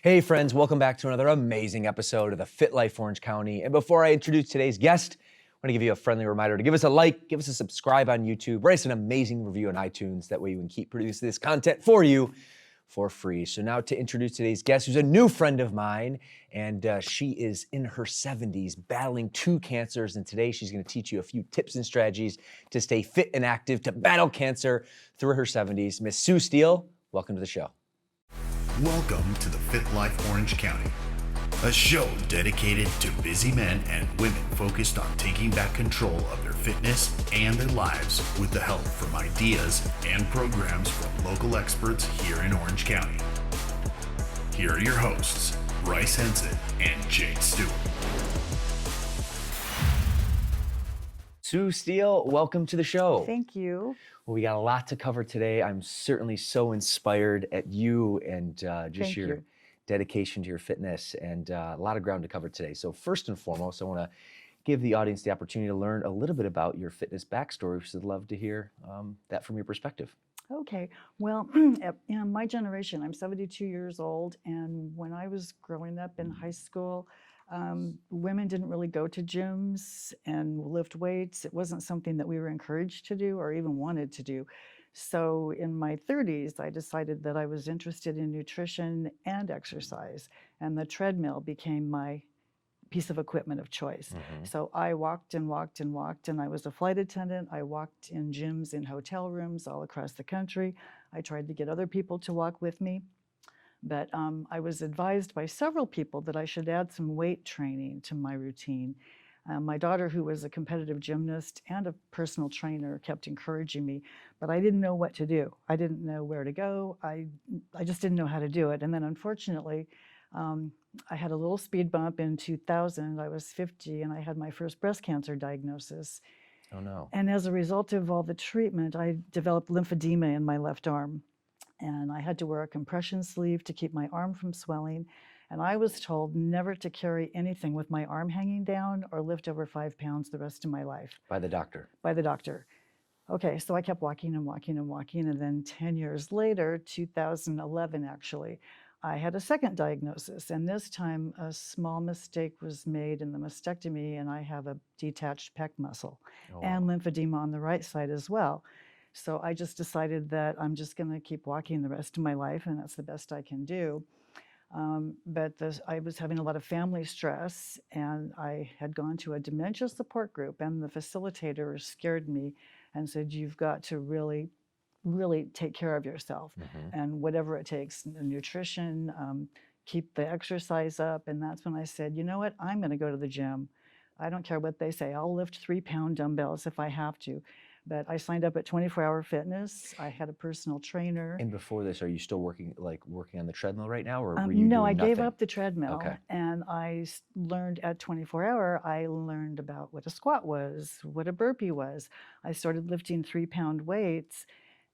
Hey friends, welcome back to another amazing episode of the Fit Life Orange County. And before I introduce today's guest, I want to give you a friendly reminder to give us a like, give us a subscribe on YouTube, write us an amazing review on iTunes. That way we can keep producing this content for you for free. So now to introduce today's guest, who's a new friend of mine, and she is in her 70s battling 2 cancers. And today she's going to teach you a few tips and strategies to stay fit and active to battle cancer through her 70s. Miss Sue Steele, welcome to the show. Welcome to the Fit Life Orange County, a show dedicated to busy men and women focused on taking back control of their fitness and their lives with the help from ideas and programs from local experts here in Orange County. Here are your hosts, Bryce Henson and Jake Stewart. Sue Steele, welcome to the show. Thank you. Well, we got a lot to cover today. I'm certainly so inspired at you and Thank your you. dedication to your fitness, and a lot of ground to cover today. So first and foremost, I want to give the audience the opportunity to learn a little bit about your fitness backstory, which I'd love to hear that from your perspective. Okay. Well, in my generation, I'm 72 years old, and when I was growing up in high school, women didn't really go to gyms and lift weights. It wasn't something that we were encouraged to do or even wanted to do. So in my 30s, I decided that I was interested in nutrition and exercise, and the treadmill became my piece of equipment of choice. Mm-hmm. So I walked and walked and walked, and I was a flight attendant. I walked in gyms in hotel rooms all across the country. I tried to get other people to walk with me. But I was advised by several people that I should add some weight training to my routine. My daughter, who was a competitive gymnast and a personal trainer, kept encouraging me, but I didn't know what to do. I didn't know where to go. I just didn't know how to do it. And then unfortunately, I had a little speed bump in 2000. I was 50 and I had my first breast cancer diagnosis. Oh no. And as a result of all the treatment, I developed lymphedema in my left arm. And I had to wear a compression sleeve to keep my arm from swelling. And I was told never to carry anything with my arm hanging down or lift over 5 pounds the rest of my life. By the doctor? By the doctor. Okay, so I kept walking and walking and walking. And then 10 years later, 2011 actually, I had a second diagnosis. And this time a small mistake was made in the mastectomy, and I have a detached pec muscle and lymphedema on the right side as well. So I just decided that I'm just going to keep walking the rest of my life, and that's the best I can do. But I was having a lot of family stress, and I had gone to a dementia support group, and the facilitator scared me and said, you've got to really, really take care of yourself, and whatever it takes, nutrition, keep the exercise up. And that's when I said, you know what, I'm going to go to the gym. I don't care what they say. I'll lift 3-pound dumbbells if I have to. But I signed up at 24 Hour Fitness. I had a personal trainer. And before this, are you still working on the treadmill right now, or were you No, doing I gave nothing? up the treadmill. Okay. And I learned at 24 Hour, I learned about what a squat was, what a burpee was. I started lifting 3-pound weights,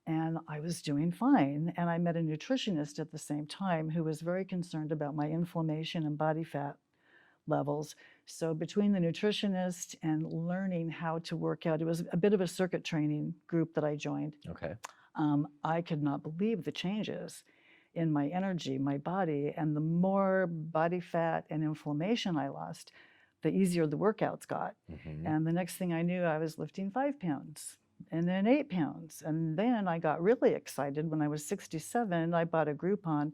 and I was doing fine. And I met a nutritionist at the same time who was very concerned about my inflammation and body fat levels. So between the nutritionist and learning how to work out, it was a bit of a circuit training group that I joined. Okay. I could not believe the changes in my energy, my body, and the more body fat and inflammation I lost, the easier the workouts got. And the next thing I knew, I was lifting 5 pounds and then 8 pounds. And then I got really excited when I was 67. I bought a Groupon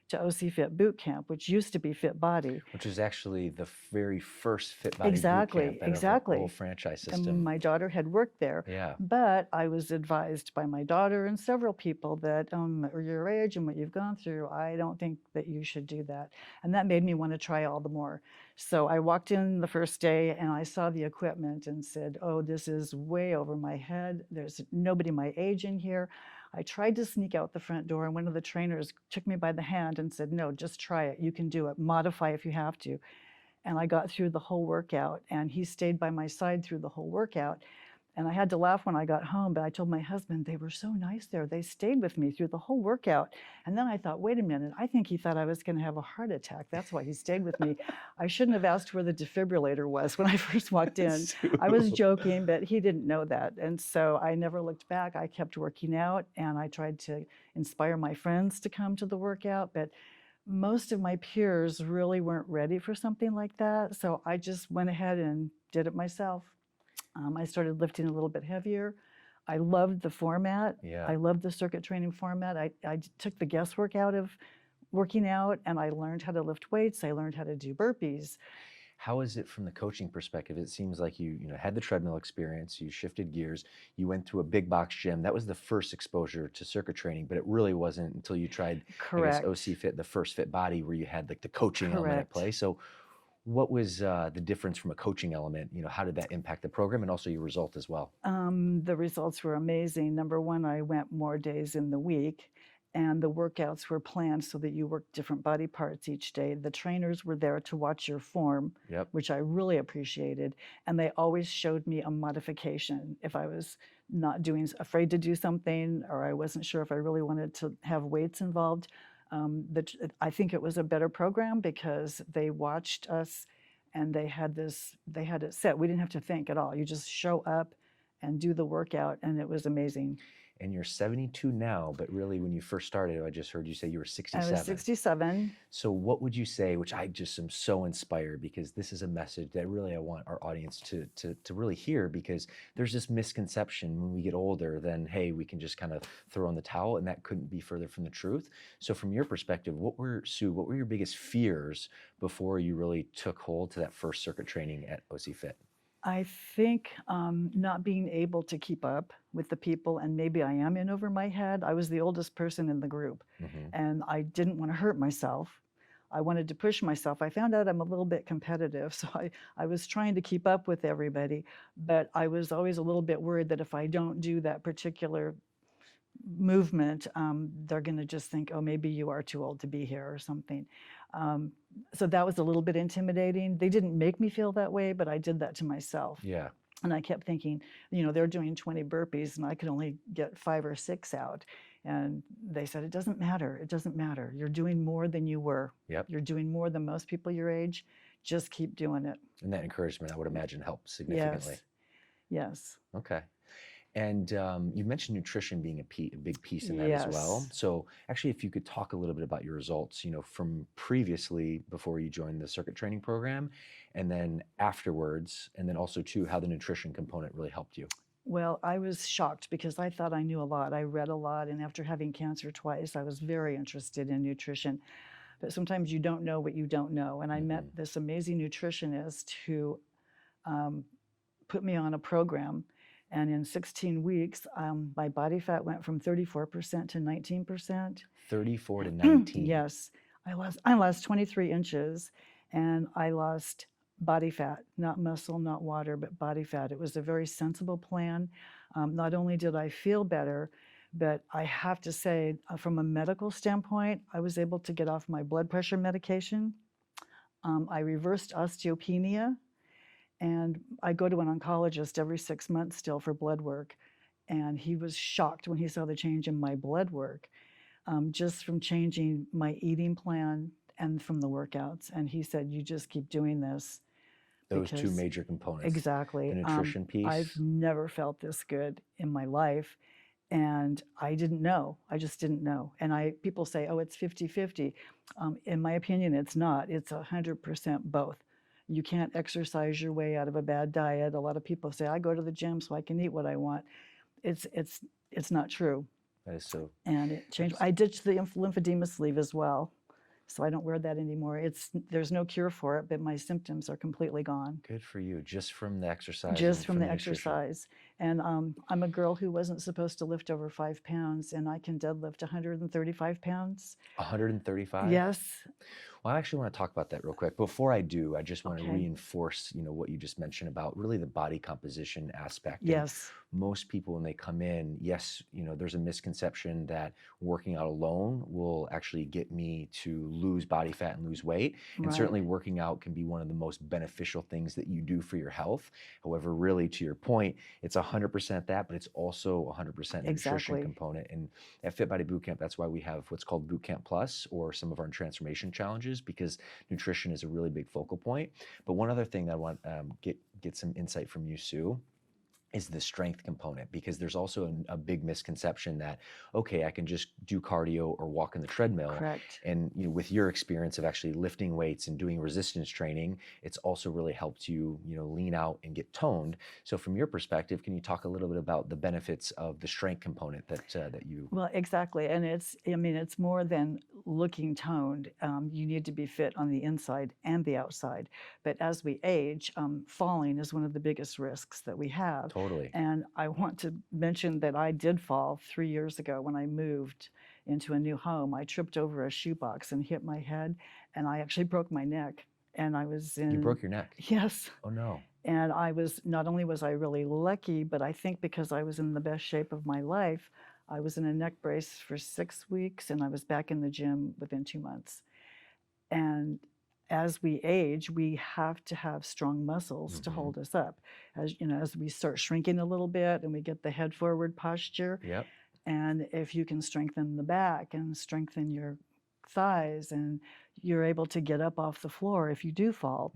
to OC Fit Boot Camp, which used to be Fit Body. Which is actually the very first Fit Body Exactly, boot camp exactly. Of a whole franchise system. And my daughter had worked there. Yeah. But I was advised by my daughter and several people that your age and what you've gone through, I don't think that you should do that. And that made me want to try all the more. So I walked in the first day and I saw the equipment and said, oh, this is way over my head. There's nobody my age in here. I tried to sneak out the front door, and one of the trainers took me by the hand and said, no, just try it. You can do it. Modify if you have to. And I got through the whole workout, and he stayed by my side through the whole workout. And I had to laugh when I got home, but I told my husband, they were so nice there. They stayed with me through the whole workout. And then I thought, wait a minute, I think he thought I was going to have a heart attack. That's why he stayed with me. I shouldn't have asked where the defibrillator was when I first walked in. I was joking, but he didn't know that. And so I never looked back. I kept working out, and I tried to inspire my friends to come to the workout. But most of my peers really weren't ready for something like that. So I just went ahead and did it myself. I started lifting a little bit heavier. I loved the format. Yeah. I loved the circuit training format. I took the guesswork out of working out, and I learned how to lift weights. I learned how to do burpees. How is it from the coaching perspective? It seems like you had the treadmill experience, you shifted gears, you went to a big box gym. That was the first exposure to circuit training, but it really wasn't until you tried, I guess, Correct. OC Fit, the first Fit Body, where you had like the coaching element at Correct. play. So what was the difference from a coaching element? How did that impact the program and also your result as well? The results were amazing. Number one, I went more days in the week, and the workouts were planned so that you worked different body parts each day. The trainers were there to watch your form, Yep. which I really appreciated. And they always showed me a modification if I was not doing, afraid to do something, or I wasn't sure if I really wanted to have weights involved. I think it was a better program because they watched us and they had it set. We didn't have to think at all. You just show up and do the workout, and it was amazing. And you're 72 now, but really when you first started, I just heard you say you were I 67. was 67. So what would you say, which I just am so inspired because this is a message that really I want our audience to really hear, because there's this misconception when we get older, then hey, we can just kind of throw in the towel, and that couldn't be further from the truth. So from your perspective, Sue, what were your biggest fears before you really took hold to that first circuit training at OC Fit? I think not being able to keep up with the people, and maybe I am in over my head. I was the oldest person in the group, and I didn't want to hurt myself. I wanted to push myself. I found out I'm a little bit competitive, so I was trying to keep up with everybody, but I was always a little bit worried that if I don't do that particular movement, they're going to just think, oh, maybe you are too old to be here or something. So that was a little bit intimidating. They didn't make me feel that way, but I did that to myself. Yeah. And I kept thinking, they're doing 20 burpees and I could only get 5 or 6 out. And they said, it doesn't matter. It doesn't matter. You're doing more than you were. Yep. You're doing more than most people your age. Just keep doing it. And that encouragement, I would imagine, helped significantly. Yes. Okay. And you mentioned nutrition being a big piece in that as well. Yes. So actually, if you could talk a little bit about your results, from previously before you joined the circuit training program, and then afterwards, and then also too, how the nutrition component really helped you. Well, I was shocked because I thought I knew a lot. I read a lot, and after having cancer twice, I was very interested in nutrition. But sometimes you don't know what you don't know. And I met this amazing nutritionist who put me on a program. And in 16 weeks, my body fat went from 34% to 19%. 34 to 19. Yes. I lost 23 inches, and I lost body fat, not muscle, not water, but body fat. It was a very sensible plan. Not only did I feel better, but I have to say, from a medical standpoint, I was able to get off my blood pressure medication. I reversed osteopenia, and I go to an oncologist every 6 months still for blood work. And he was shocked when he saw the change in my blood work, just from changing my eating plan and from the workouts. And he said, you just keep doing this. Those two major components. Exactly. The nutrition piece. I've never felt this good in my life. And I didn't know. I just didn't know. And people say, oh, it's 50-50. In my opinion, it's not. It's 100% both. You can't exercise your way out of a bad diet. A lot of people say, I go to the gym so I can eat what I want. It's not true. That is so. And it changed. I ditched the lymphedema sleeve as well, so I don't wear that anymore. There's no cure for it, but my symptoms are completely gone. Good for you, just from the exercise. Just from the nutrition. exercise. And I'm a girl who wasn't supposed to lift over 5 pounds, and I can deadlift 135 pounds. 135? Yes. Well, I actually want to talk about that real quick. Before I do, I just want to Okay. reinforce, what you just mentioned about really the body composition aspect. And Yes. most people, when they come in, yes, there's a misconception that working out alone will actually get me to lose body fat and lose weight. And Right. certainly working out can be one of the most beneficial things that you do for your health. However, really, to your point, it's 100% that, but it's also 100% nutrition Exactly. component. And at Fit Body Bootcamp, that's why we have what's called Bootcamp Plus, or some of our transformation challenges, because nutrition is a really big focal point. But one other thing that I want get some insight from you, Sue, is the strength component, because there's also a big misconception that, okay, I can just do cardio or walk on the treadmill. Correct. And with your experience of actually lifting weights and doing resistance training, it's also really helped you, lean out and get toned. So from your perspective, can you talk a little bit about the benefits of the strength component that you? Well, exactly. And it's more than looking toned. You need to be fit on the inside and the outside. But as we age, falling is one of the biggest risks that we have. Totally. And I want to mention that I did fall 3 years ago when I moved into a new home. I tripped over a shoebox and hit my head, and I actually broke my neck. And I was in. You broke your neck? Yes. Oh, no. And not only was I really lucky, but I think because I was in the best shape of my life, I was in a neck brace for 6 weeks, and I was back in the gym within 2 months. And as we age, we have to have strong muscles to hold us up. As we start shrinking a little bit and we get the head forward posture. Yep. And if you can strengthen the back and strengthen your thighs, and you're able to get up off the floor if you do fall.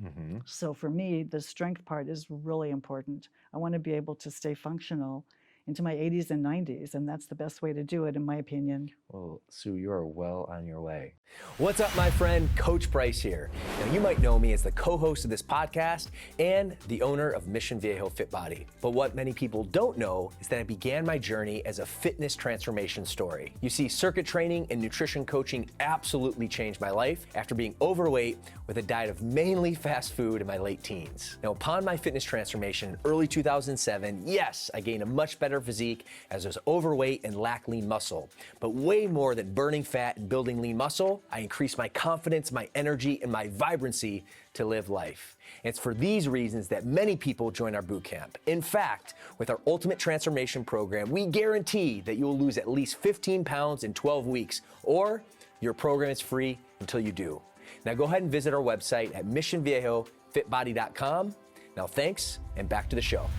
So for me, the strength part is really important. I want to be able to stay functional into my 80s and 90s, and that's the best way to do it, in my opinion. Well, Sue, you are well on your way. What's up, my friend? Coach Bryce here. Now, you might know me as the co-host of this podcast and the owner of Mission Viejo Fit Body. But what many people don't know is that I began my journey as a fitness transformation story. You see, circuit training and nutrition coaching absolutely changed my life after being overweight with a diet of mainly fast food in my late teens. Now, upon my fitness transformation in early 2007, yes, I gained a much better physique as I was overweight and lacked lean muscle. But way more than burning fat and building lean muscle, I increased my confidence, my energy, and my vibrancy to live life. And it's for these reasons that many people join our boot camp. In fact, with our Ultimate Transformation Program, we guarantee that you will lose at least 15 pounds in 12 weeks, or your program is free until you do. Now go ahead and visit our website at missionviejofitbody.com. Now thanks, and back to the show.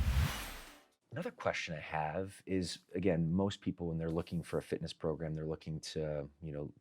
Another question I have is, again, most people, when they're looking for a fitness program, they're looking to,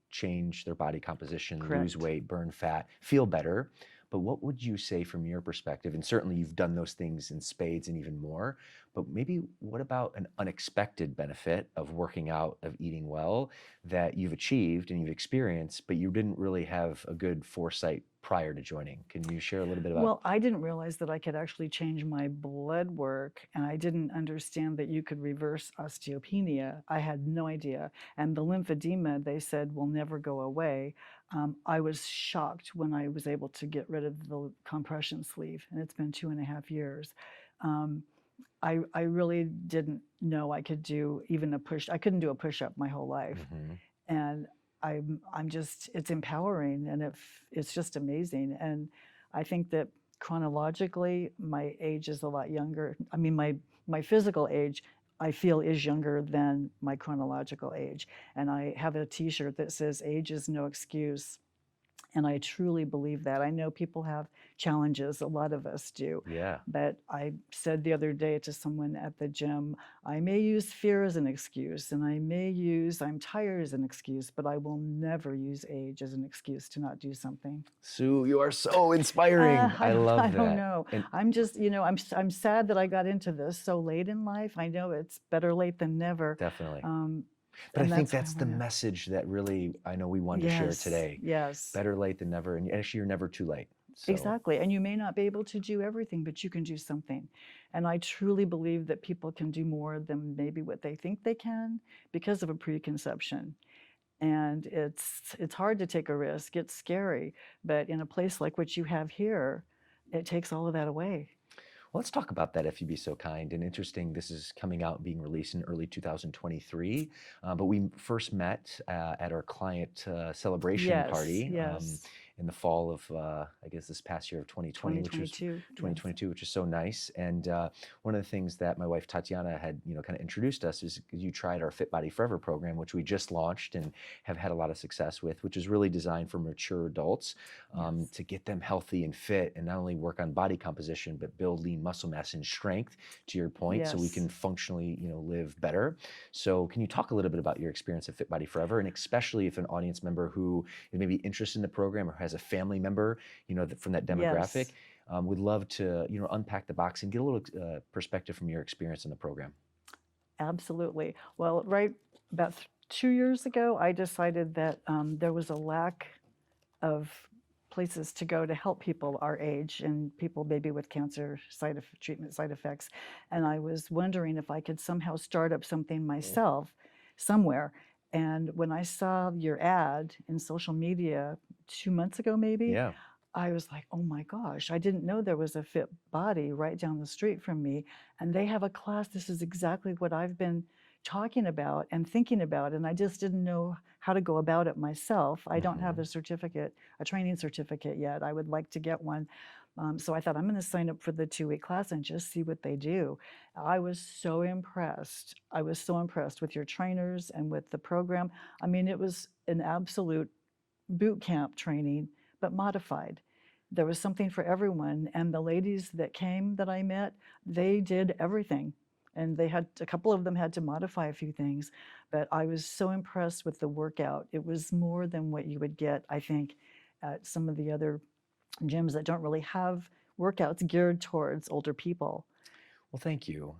change their body composition, Correct. lose weight, burn fat, feel better. But what would you say from your perspective? And certainly you've done those things in spades and even more, but maybe what about an unexpected benefit of working out, of eating well, that you've achieved and you've experienced, but you didn't really have a good foresight prior to joining? Can you share a little bit about? Well, I didn't realize that I could actually change my blood work, and I didn't understand that you could reverse osteopenia. I had no idea. And the lymphedema, they said, will never go away. I was shocked when I was able to get rid of the compression sleeve, and it's been 2.5 years. I really didn't know I could do even a push. I couldn't do a push-up my whole life. And I'm just, it's empowering, and it's just amazing. And I think that chronologically, my age is a lot younger. I mean, my physical age, I feel, is younger than my chronological age. And I have a t-shirt that says, "Age is no excuse." And I truly believe that. I know people have challenges, a lot of us do. Yeah. But I said the other day to someone at the gym, I may use fear as an excuse, and I may use I'm tired as an excuse, but I will never use age as an excuse to not do something. Sue, you are so inspiring. I love that. I don't know. And I'm just, I'm sad that I got into this so late in life. I know it's better late than never. definitely. and But I think that's that's why the I wanna- message that really I know we wanted to share Yes, today. yes. Better late than never. And actually, you're never too late. So, Exactly. And you may not be able to do everything, but you can do something. And I truly believe that people can do more than maybe what they think they can because of a preconception. And it's hard to take a risk. It's scary. But in a place like what you have here, it takes all of that away. Well, let's talk about that if you'd be so kind. And interesting, this is coming out, being released in early 2023. But we first met at our client celebration Yes, party yes. in the fall of, I guess, this past year of 2020, which was 2022, which is so nice. And one of the things that my wife Tatiana had, kind of introduced us is you tried our Fit Body Forever program, which we just launched and have had a lot of success with, which is really designed for mature adults to get them healthy and fit, and not only work on body composition, but build lean muscle mass and strength, to your point, so we Yes. can functionally, live better. So can you talk a little bit about your experience at Fit Body Forever, and especially if an audience member who is maybe interested in the program or has as a family member, from that demographic. Yes. Would love to, unpack the box and get a little perspective from your experience in the program. Absolutely. Well, right about 2 years ago, I decided that there was a lack of places to go to help people our age and people maybe with cancer treatment side effects. And I was wondering if I could somehow start up something myself somewhere. And when I saw your ad in social media 2 months ago, maybe, Yeah. I was like, oh my gosh, I didn't know there was a Fit Body right down the street from me. And they have a class. This is exactly what I've been talking about and thinking about. And I just didn't know how to go about it myself. I don't have Mhm. a training certificate yet. I would like to get one. So I thought I'm going to sign up for the 2-week class and just see what they do. I was so impressed. I was so impressed with your trainers and with the program. I mean, it was an absolute boot camp training, but modified. There was something for everyone. And the ladies that came that I met, they did everything. And a couple of them had to modify a few things, but I was so impressed with the workout. It was more than what you would get, I think, at some of the other gyms that don't really have workouts geared towards older people. Well, thank you.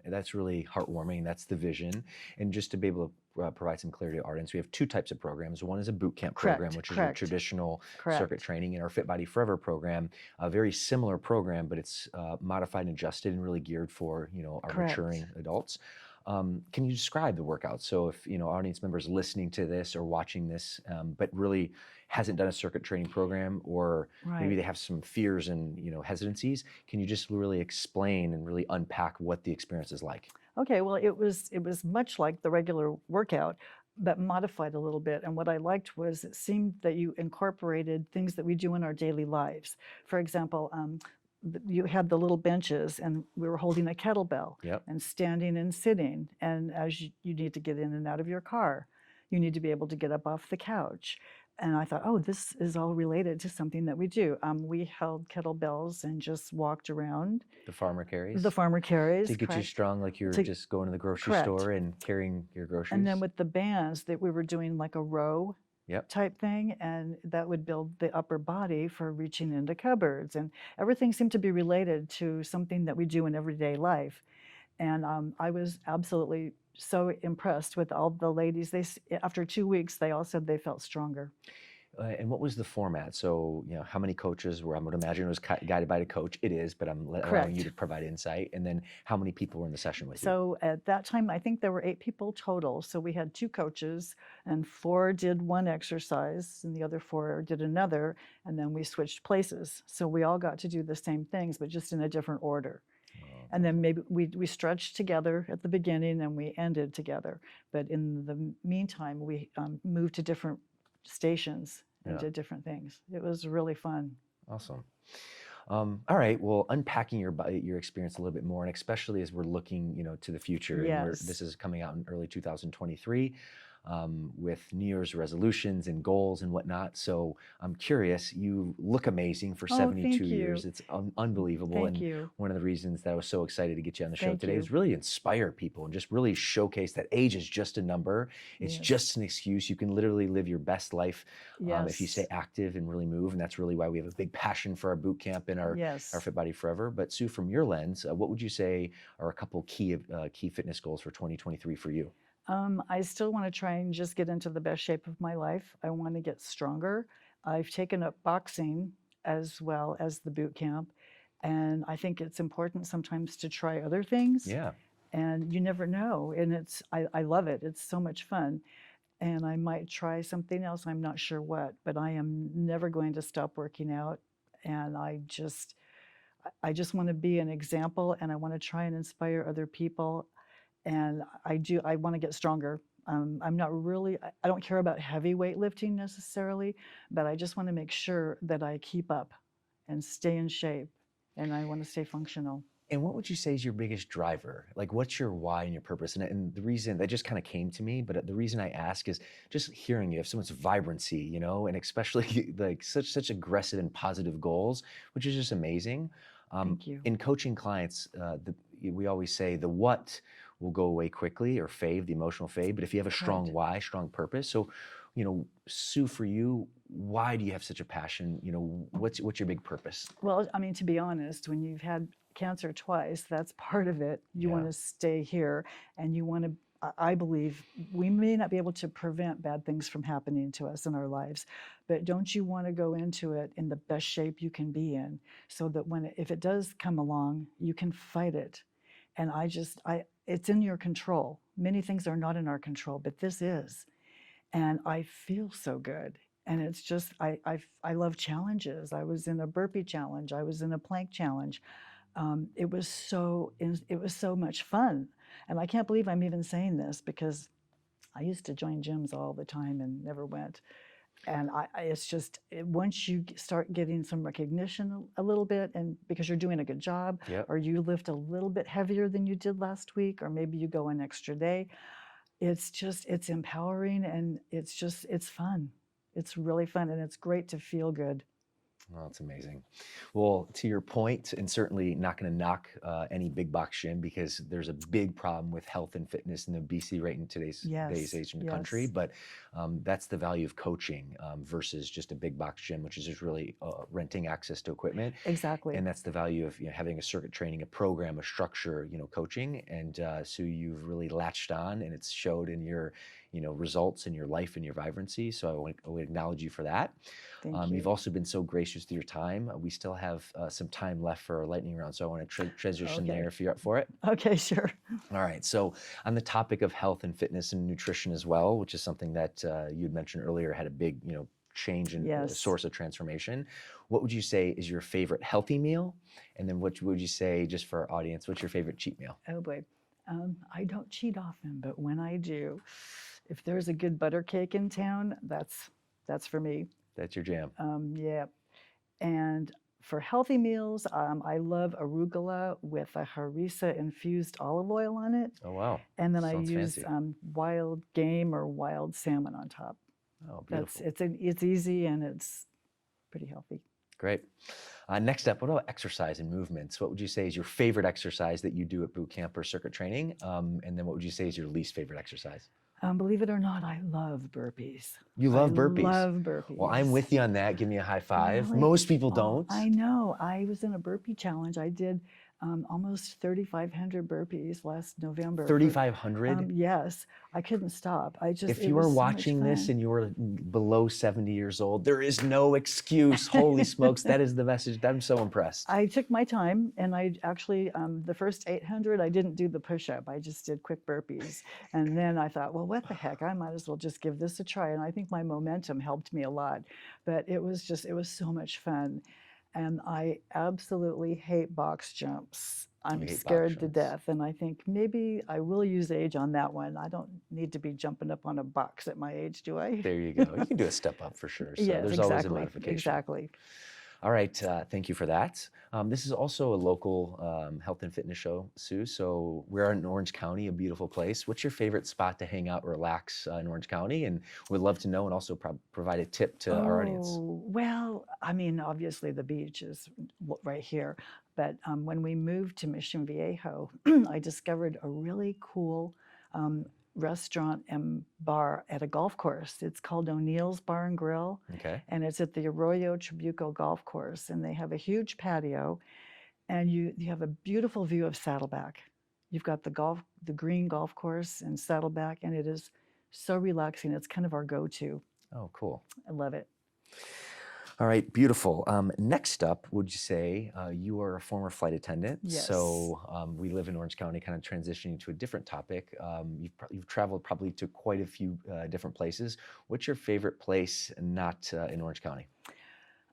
That's really heartwarming. That's the vision. And just to be able to provide some clarity to our audience, we have two types of programs. One is a boot camp program, Correct, which is your correct, traditional circuit correct, training, and our Fit Body Forever program, a very similar program, but it's modified and adjusted and really geared for our correct. maturing adults. Can you describe the workout? So if audience members listening to this or watching this, but really hasn't done a circuit training program, or maybe Right. they have some fears and hesitancies, can you just really explain and really unpack what the experience is like? Okay, well, it was much like the regular workout, but modified a little bit. And what I liked was it seemed that you incorporated things that we do in our daily lives. For example, you had the little benches, and we were holding a kettlebell Yep. and standing and sitting. And as you need to get in and out of your car, you need to be able to get up off the couch. And I thought, oh, this is all related to something that we do. We held kettlebells and just walked around. The farmer The carries farmer to carries, get you correct? strong, like you're To just going to the grocery Correct. store and carrying your And then groceries. with the bands that we were doing like a row Yep. type thing, and that would build the upper body for reaching into cupboards. And everything seemed to be related to something that we do in everyday life. And I was absolutely so impressed with all the ladies. After 2 weeks, they all said they felt stronger. And what was the format? So, how many coaches were, I would imagine it was guided by the coach. It is, but I'm allowing you Correct. to provide insight. And then how many people were in the session with you? So at that time, I think there were 8 people total. So we had 2 coaches, and 4 did one exercise, and the other 4 did another. And then we switched places. So we all got to do the same things, but just in a different order. Oh, that's And then awesome. maybe we stretched together at the beginning and we ended together. But in the meantime, we moved to different stations and Yeah, did different things. It was really fun. awesome. All right. Well, unpacking your experience a little bit more, and especially as we're looking, to the future, and this Yes. is coming out in early 2023, with New Year's resolutions and goals and whatnot. So I'm curious. You look amazing for Oh, 72 thank years. you. It's unbelievable. Thank And you. one of the reasons that I was so excited to get you on the show Thank today you. is really inspire people and just really showcase that age is just a number. It's Yes. just an excuse. You can literally live your best life if you stay Yes. active and really move. And that's really why we have a big passion for our boot camp and our Yes. Fit Body Forever. But Sue, from your lens, what would you say are a couple key fitness goals for 2023 for you? I still want to try and just get into the best shape of my life. I want to get stronger. I've taken up boxing as well as the boot camp. And I think it's important sometimes to try other things. Yeah. And you never know. And I love it. It's so much fun. And I might try something else. I'm not sure what, but I am never going to stop working out. And I just want to be an example, and I want to try and inspire other people. And I want to get stronger. I'm not really, I don't care about heavy weightlifting necessarily, but I just want to make sure that I keep up and stay in shape. And I want to stay functional. And what would you say is your biggest driver? Like, what's your why and your purpose? And the reason that just kind of came to me, but the reason I ask is just hearing you have so much vibrancy, and especially like such aggressive and positive goals, which is just amazing. Thank you. In coaching clients, we always say the what will go away quickly or fade, the emotional fade. But if you have a strong Correct. why, strong purpose. So Sue, for you, why do you have such a passion? What's your big purpose? Well, I mean, to be honest, when you've had cancer twice, that's part of it. You want Yeah. to stay here and you want to, I believe we may not be able to prevent bad things from happening to us in our lives, but don't you want to go into it in the best shape you can be in so that if it does come along, you can fight it. And it's in your control. Many things are not in our control, but this is. And I feel so good. And it's just I love challenges. I was in a burpee challenge. I was in a plank challenge. It was so much fun. And I can't believe I'm even saying this because I used to join gyms all the time and never went. And it's just once you start getting some recognition a little bit, and because you're doing a good job, Yep. or you lift a little bit heavier than you did last week, or maybe you go an extra day, it's empowering, and it's fun. It's really fun, and it's great to feel good. Well, that's amazing. Well, to your point, and certainly not going to knock any big box gym because there's a big problem with health and fitness and the obesity rate in today's Yes, age in the country. yes. But that's the value of coaching versus just a big box gym, which is just really renting access to equipment. Exactly. And that's the value of having a circuit training, a program, a structure, coaching. And so you've really latched on, and it's showed in your results in your life and your vibrancy. So I would acknowledge you for that. Thank you. You've also been so gracious with your time. We still have some time left for our lightning round, so I want to transition Okay. there if you're up for it. Okay, sure. All right. So on the topic of health and fitness and nutrition as well, which is something that you had mentioned earlier, had a big change in Yes. source of transformation. What would you say is your favorite healthy meal? And then what would you say, just for our audience, what's your favorite cheat meal? Oh boy. I don't cheat often, but when I do, if there's a good butter cake in town, that's for me. That's your jam. Yeah. And for healthy meals, I love arugula with a harissa infused olive oil on it. Oh, wow. And then Sounds I use fancy. wild game or wild salmon on top. Oh, beautiful. It's easy and it's pretty healthy. Great. Next up, what about exercise and movements? What would you say is your favorite exercise that you do at boot camp or circuit training? And then what would you say is your least favorite exercise? Believe it or not, I love burpees. You love burpees? I love burpees. Well, I'm with you on that. Give me a high five. Really? Most people Oh, don't. I know. I was in a burpee challenge. I did almost 3,500 burpees last November. 3,500? Yes, I couldn't stop. If it you was are so much watching this fun. and you're below 70 years old, there is no excuse. Holy smokes, that is the message. I'm so impressed. I took my time, and I actually, the first 800, I didn't do the push-up. I just did quick burpees. And then I thought, well, what the heck? I might as well just give this a try. And I think my momentum helped me a lot. But it was so much fun. And I absolutely hate box jumps. I'm You hate box scared to jumps. death. And I think maybe I will use age on that one. I don't need to be jumping up on a box at my age, do I? There you go. You can do a step up for sure. So Yes, there's always a exactly. modification. Exactly. All right, thank you for that. This is also a local health and fitness show, Sue. So we're in Orange County, a beautiful place. What's your favorite spot to hang out, relax in Orange County? And we'd love to know, and also provide a tip to our audience. Oh, well, I mean, obviously the beach is right here. But when we moved to Mission Viejo, I discovered a really cool restaurant and bar at a golf course. It's called O'Neill's Bar and Grill, Okay. and it's at the Arroyo Trabuco Golf Course. And they have a huge patio, and you have a beautiful view of Saddleback. You've got the green golf course and Saddleback, and it is so relaxing. It's kind of our go-to. Oh, cool. I love it. All right, beautiful. Next up, would you say you are a former flight attendant? Yes. So we live in Orange County, kind of transitioning to a different topic. You've traveled probably to quite a few different places. What's your favorite place not in Orange County?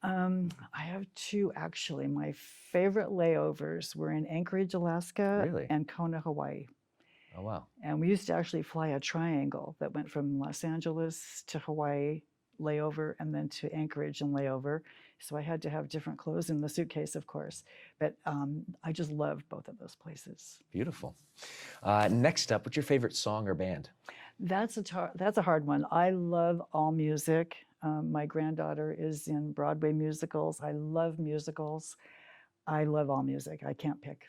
I have two, actually. My favorite layovers were in Anchorage, Alaska, Really? and Kona, Hawaii. Oh, wow. And we used to actually fly a triangle that went from Los Angeles to Hawaii layover and then to Anchorage and layover. So I had to have different clothes in the suitcase, of course. But I just loved both of those places. Beautiful. Next up, what's your favorite song or band? That's a hard one. I love all music. My granddaughter is in Broadway musicals. I love musicals. I love all music. I can't pick.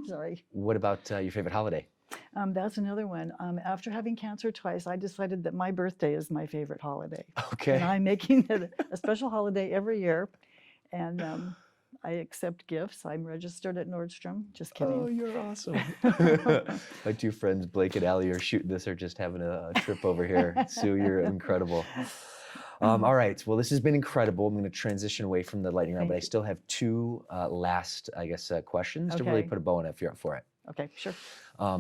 Sorry. What about your favorite holiday? That's another one. After having cancer twice, I decided that my birthday is my favorite holiday. Okay. And I'm making it a special holiday every year. And I accept gifts. I'm registered at Nordstrom. Just kidding. Oh, you're awesome. My two friends, Blake and Allie, are shooting this or just having a trip over here. Sue, you're incredible. All right. Well, this has been incredible. I'm going to transition away from the lightning round, but I still have two last, I guess, questions to really Okay. put a bow on it if you're up for it. Okay, sure.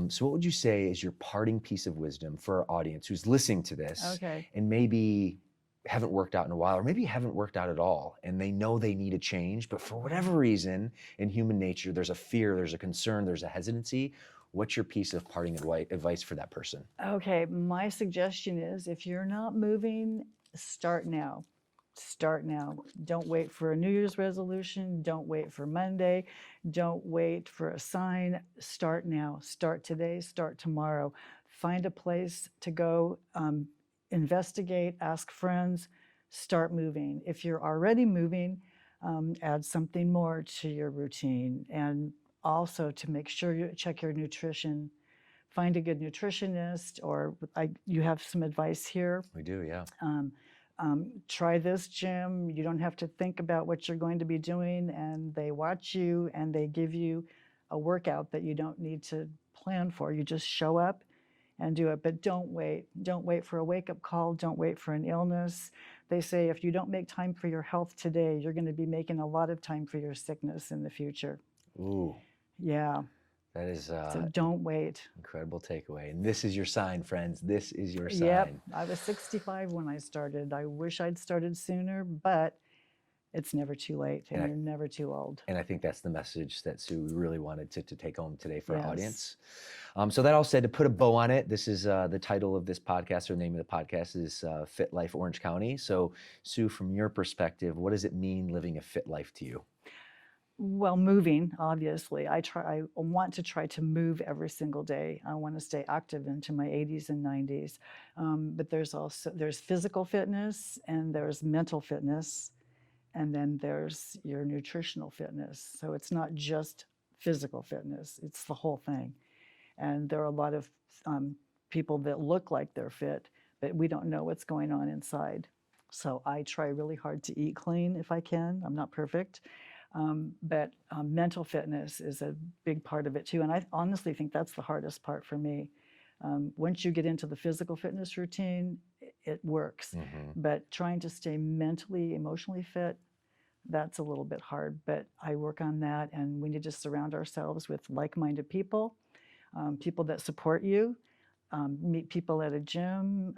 So what would you say is your parting piece of wisdom for our audience who's listening to this Okay. and maybe haven't worked out in a while, or maybe haven't worked out at all, and they know they need a change, but for whatever reason in human nature, there's a fear, there's a concern, there's a hesitancy. What's your piece of parting advice for that person? Okay, my suggestion is if you're not moving, start now. Start now. Don't wait for a New Year's resolution. Don't wait for Monday. Don't wait for a sign. Start now. Start today. Start tomorrow. Find a place to go. Investigate. Ask friends. Start moving. If you're already moving, add something more to your routine. And also to make sure you check your nutrition. Find a good nutritionist, or you have some advice here. We do, yeah. Try this gym. You don't have to think about what you're going to be doing, and they watch you and they give you a workout that you don't need to plan for. You just show up and do it, but don't wait. Don't wait for a wake-up call. Don't wait for an illness. They say if you don't make time for your health today, you're going to be making a lot of time for your sickness in the future. Ooh, Yeah, that is so don't wait. incredible takeaway. And this is your sign, friends. This is your sign. Yep, I was 65 when I started. I wish I'd started sooner, but it's never too late, and you're never too old. And I think that's the message that Sue really wanted to take home today for our Yes. audience. So that all said, to put a bow on it, this is the title of this podcast, or the name of the podcast is Fit Life Orange County. So Sue, from your perspective, what does it mean living a fit life to you? Well, moving, obviously. I want to try to move every single day. I want to stay active into my 80s and 90s. But there's physical fitness, and there's mental fitness, and then there's your nutritional fitness. So it's not just physical fitness, it's the whole thing. And there are a lot of people that look like they're fit, but we don't know what's going on inside. So I try really hard to eat clean if I can. I'm not perfect. But mental fitness is a big part of it too. And I honestly think that's the hardest part for me. Once you get into the physical fitness routine, it works. But trying to stay mentally, emotionally fit, that's a little bit hard. But I work on that, and we need to surround ourselves with like-minded people, people that support you, meet people at a gym.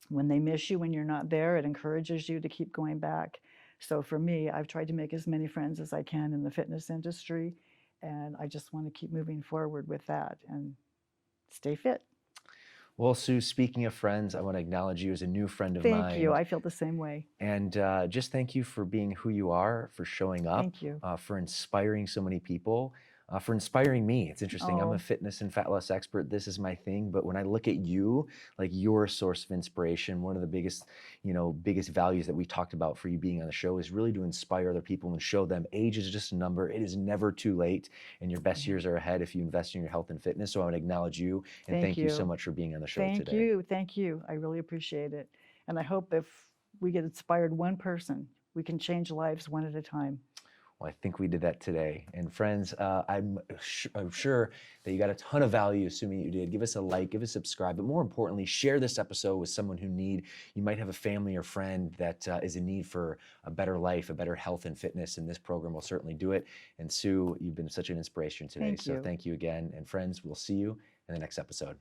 When they miss you when you're not there, it encourages you to keep going back. So for me, I've tried to make as many friends as I can in the fitness industry, and I just want to keep moving forward with that and stay fit. Well, Sue, speaking of friends, I want to acknowledge you as a new friend of mine. Thank you. I feel the same way. And just thank you for being who you are, for showing up, Thank you. For inspiring so many people, for inspiring me. It's interesting. I'm Oh. a fitness and fat loss expert. This is my thing. But when I look at you, like, you're a source of inspiration. One of the biggest values that we talked about for you being on the show is really to inspire other people and show them age is just a number. It is never too late, and your best years are ahead if you invest in your health and fitness. So I want to acknowledge you, and thank you so much for being on the show today. Thank you. Thank you. I really appreciate it. And I hope if we get inspired one person, we can change lives one at a time. Well, I think we did that today. And friends, I'm sure that you got a ton of value, assuming you did. Give us a like, give us a subscribe, but more importantly, share this episode with someone who you might have a family or friend that is in need for a better life, a better health and fitness, and this program will certainly do it. And Sue, you've been such an inspiration today. Thank you. So thank you again. And friends, we'll see you in the next episode.